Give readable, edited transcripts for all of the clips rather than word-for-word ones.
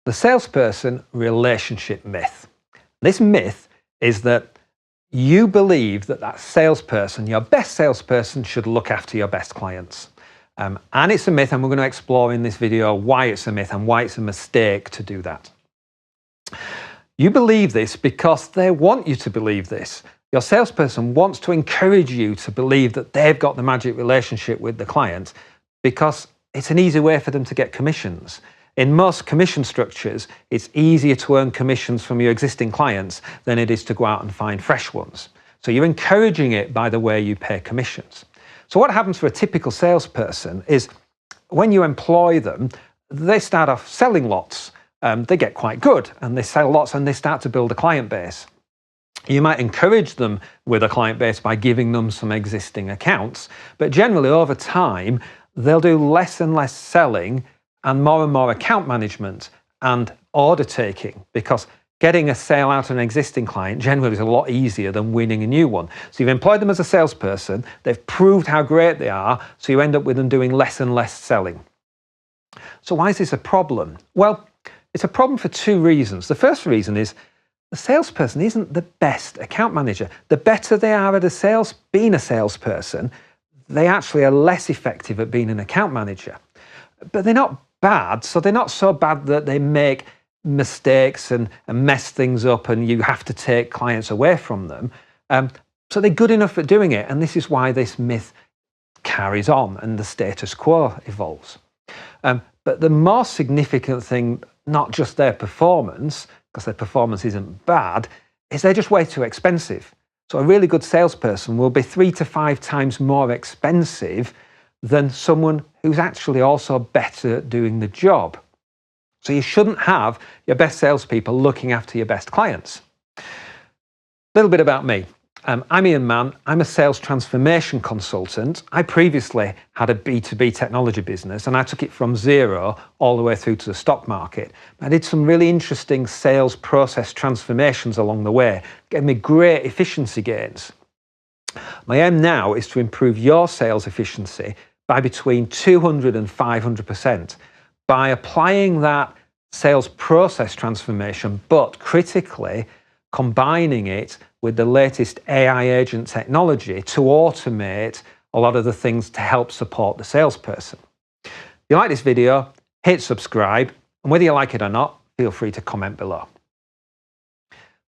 The salesperson relationship myth. This myth is that you believe that that salesperson, your best salesperson, should look after your best clients. And it's a myth, and we're going to explore in this video why it's a myth and why it's a mistake to do that. You believe this because they want you to believe this. Your salesperson wants to encourage you to believe that they've got the magic relationship with the client because it's an easy way for them to get commissions. In most commission structures, it's easier to earn commissions from your existing clients than it is to go out and find fresh ones. So you're encouraging it by the way you pay commissions. So what happens for a typical salesperson is when you employ them, they start off selling lots. They get quite good and they sell lots and they start to build a client base. You might encourage them with a client base by giving them some existing accounts, but generally over time, they'll do less and less selling and more account management and order taking, because getting a sale out of an existing client generally is a lot easier than winning a new one. So you've employed them as a salesperson, they've proved how great they are, so you end up with them doing less and less selling. So why is this a problem? Well, it's a problem for two reasons. The first reason is the salesperson isn't the best account manager. The better they are at being a salesperson, they actually are less effective at being an account manager. But they're not bad, so they're not so bad that they make mistakes and mess things up and you have to take clients away from them. So they're good enough at doing it, and this is why this myth carries on and the status quo evolves. But the more significant thing, not just their performance, because their performance isn't bad, is they're just way too expensive. So a really good salesperson will be 3 to 5 times more expensive than someone who's actually also better at doing the job. So you shouldn't have your best salespeople looking after your best clients. A little bit about me. I'm Ian Mann. I'm a sales transformation consultant. I previously had a B2B technology business and I took it from zero all the way through to the stock market. I did some really interesting sales process transformations along the way, gave me great efficiency gains. My aim now is to improve your sales efficiency by between 200 and 500% by applying that sales process transformation, but critically combining it with the latest AI agent technology to automate a lot of the things to help support the salesperson. If you like this video, hit subscribe, and whether you like it or not, feel free to comment below.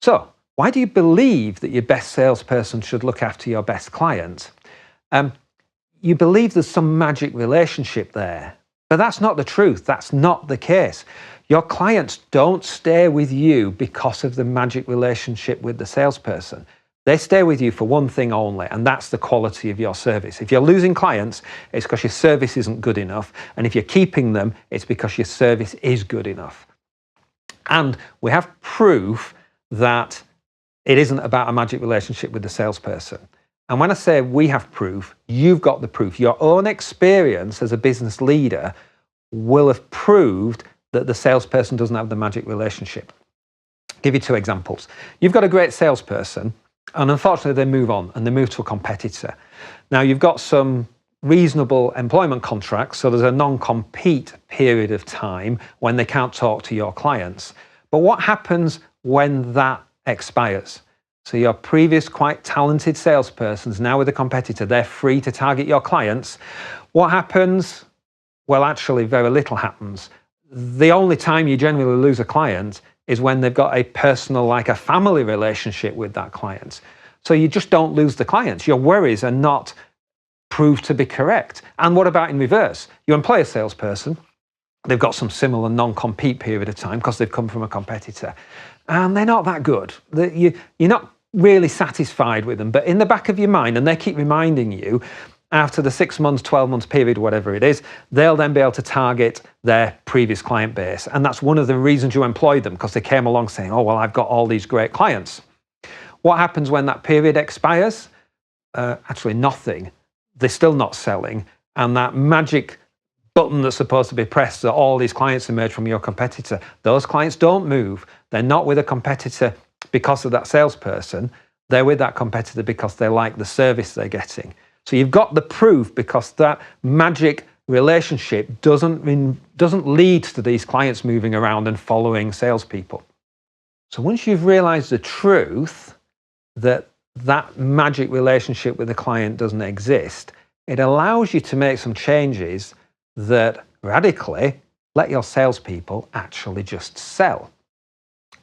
So, why do you believe that your best salesperson should look after your best client? You believe there's some magic relationship there, but that's not the truth. That's not the case. Your clients don't stay with you because of the magic relationship with the salesperson. They stay with you for one thing only, and that's the quality of your service. If you're losing clients, it's because your service isn't good enough. And if you're keeping them, it's because your service is good enough. And we have proof that it isn't about a magic relationship with the salesperson. And when I say we have proof, you've got the proof. Your own experience as a business leader will have proved that the salesperson doesn't have the magic relationship. I'll give you 2 examples. You've got a great salesperson, and unfortunately they move on and they move to a competitor. Now you've got some reasonable employment contracts, so there's a non-compete period of time when they can't talk to your clients. But what happens when that expires? So your previous quite talented salesperson's now with a competitor, they're free to target your clients. What happens? Well, actually very little happens. The only time you generally lose a client is when they've got a personal, like a family relationship with that client. So you just don't lose the clients. Your worries are not proved to be correct. And what about in reverse? You employ a salesperson, they've got some similar non-compete period of time because they've come from a competitor, and they're not that good. You're not really satisfied with them, but in the back of your mind, and they keep reminding you, after the 6 months, 12 months period, whatever it is, they'll then be able to target their previous client base. And that's one of the reasons you employed them, because they came along saying, oh, well, I've got all these great clients. What happens when that period expires? Actually, nothing. They're still not selling. And that magic button that's supposed to be pressed that all these clients emerge from your competitor, those clients don't move. They're not with a competitor because of that salesperson. They're with that competitor because they like the service they're getting. So you've got the proof because that magic relationship doesn't lead to these clients moving around and following salespeople. So once you've realized the truth that that magic relationship with the client doesn't exist, it allows you to make some changes that radically let your salespeople actually just sell.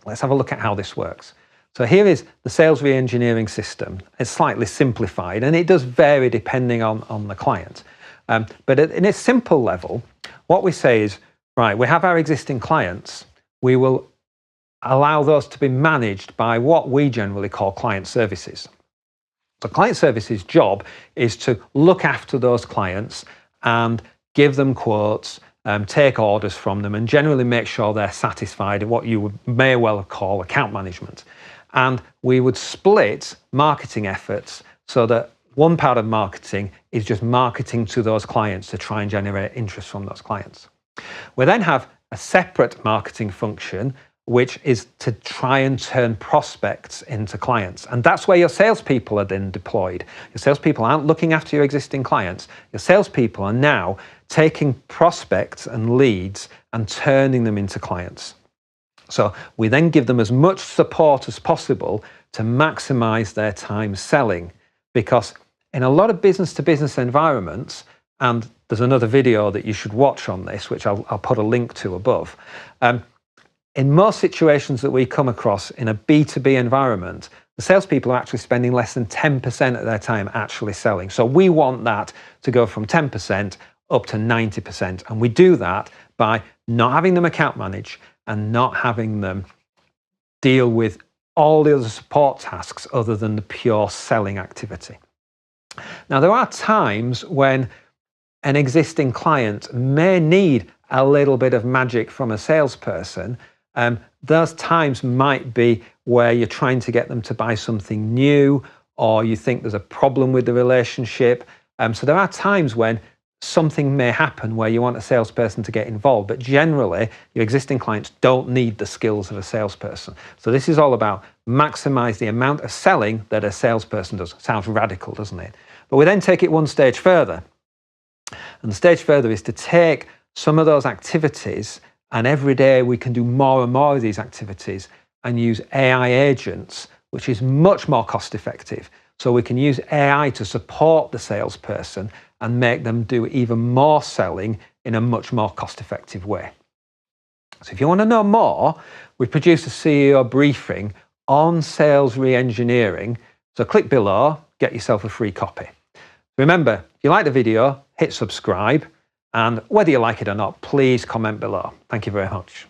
Let's have a look at how this works. So here is the sales re-engineering system. It's slightly simplified, and it does vary depending on the client. But in its simple level, what we say is, right, we have our existing clients. We will allow those to be managed by what we generally call client services. So client services' job is to look after those clients and give them quotes, take orders from them, and generally make sure they're satisfied in what you may well call account management. And we would split marketing efforts so that one part of marketing is just marketing to those clients to try and generate interest from those clients. We then have a separate marketing function, which is to try and turn prospects into clients. And that's where your salespeople are then deployed. Your salespeople aren't looking after your existing clients. Your salespeople are now taking prospects and leads and turning them into clients. So we then give them as much support as possible to maximize their time selling, because in a lot of business-to-business environments, and there's another video that you should watch on this, which I'll put a link to above. In most situations that we come across in a B2B environment, the salespeople are actually spending less than 10% of their time actually selling. So we want that to go from 10% up to 90%. And we do that by not having them account manage and not having them deal with all the other support tasks other than the pure selling activity. Now, there are times when an existing client may need a little bit of magic from a salesperson. Those times might be where you're trying to get them to buy something new, or you think there's a problem with the relationship. So there are times when something may happen where you want a salesperson to get involved, but generally your existing clients don't need the skills of a salesperson. So this is all about maximize the amount of selling that a salesperson does. Sounds radical, doesn't it? But we then take it one stage further. And the stage further is to take some of those activities, and every day we can do more and more of these activities and use AI agents, which is much more cost effective. So we can use AI to support the salesperson and make them do even more selling in a much more cost-effective way. So if you want to know more, we've produced a CEO briefing on sales re-engineering. So click below, get yourself a free copy. Remember, if you like the video, hit subscribe, and whether you like it or not, please comment below. Thank you very much.